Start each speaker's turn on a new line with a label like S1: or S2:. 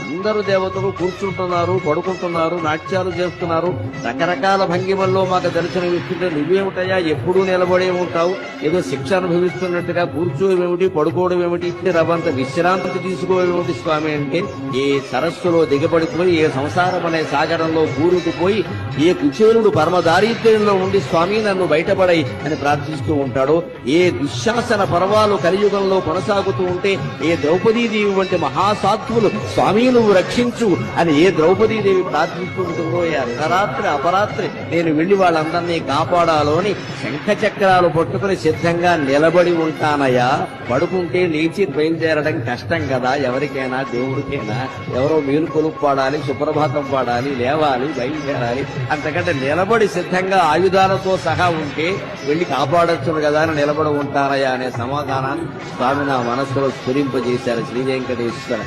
S1: అందరూ దేవతలు కూర్చుంటున్నారు, పడుకుంటున్నారు, నాట్యాలు చేస్తున్నారు, రకరకాల భంగిమల్లో మాకు దర్శనం ఇస్తుంటే నువ్వేమిటయా ఎప్పుడూ నిలబడే ఉంటావు, ఏదో శిక్ష అనుభవిస్తున్నట్టుగా కూర్చోవేమిటి, పడుకోవడం ఏమిటి, రవంత విశ్రాంతి తీసుకోవేమిటి స్వామి అంటే, ఏ సరస్సులో దిగబడిపోయి ఏ సంసారం అనే సాగరంలో కూరుకుపోయి ఏ కుచేలుడు పరమ దారిద్ర్యంలో ఉండి స్వామి నన్ను బయటపడై అని ప్రార్థిస్తూ ఉంటాడో, ఏ దుశ్శాసన పర్వాలు కలియుగంలో కొనసాగుతూ ఉంటే ఏ ద్రౌపదీదేవి వంటి మహాసాత్వులు స్వామి నువ్వు రక్షించు అని ఏ ద్రౌపదీదేవి ప్రార్థిస్తూ ఉంటుందో, ఏ అర్ధరాత్రి అపరాత్రి నేను వెళ్లి వాళ్ళందరినీ కాపాడాలో అని శంఖ చక్రాలు పట్టుకుని సిద్ధంగా నిలబడి ఉంటానయ్యా. పడుకుంటే లేచి బయలుదేరడం కష్టం కదా, ఎవరికైనా దేవుడికైనా. ఎవరో మేలుకొలు పాడాలి, సుప్రభాతం పాడాలి, లేవాలి, బయలుదేరాలి. అంతకంటే నిలబడి సిద్ధంగా ఆయుధాలతో సహా ఉంటే వెళ్లి కాపాడొచ్చును కదా అని నిలబడి ఉంటానయ్యా అనే సమాధానాన్ని స్వామి నా మనస్సులో స్ఫురింపజేశారు శ్రీ వెంకటేశ్వర.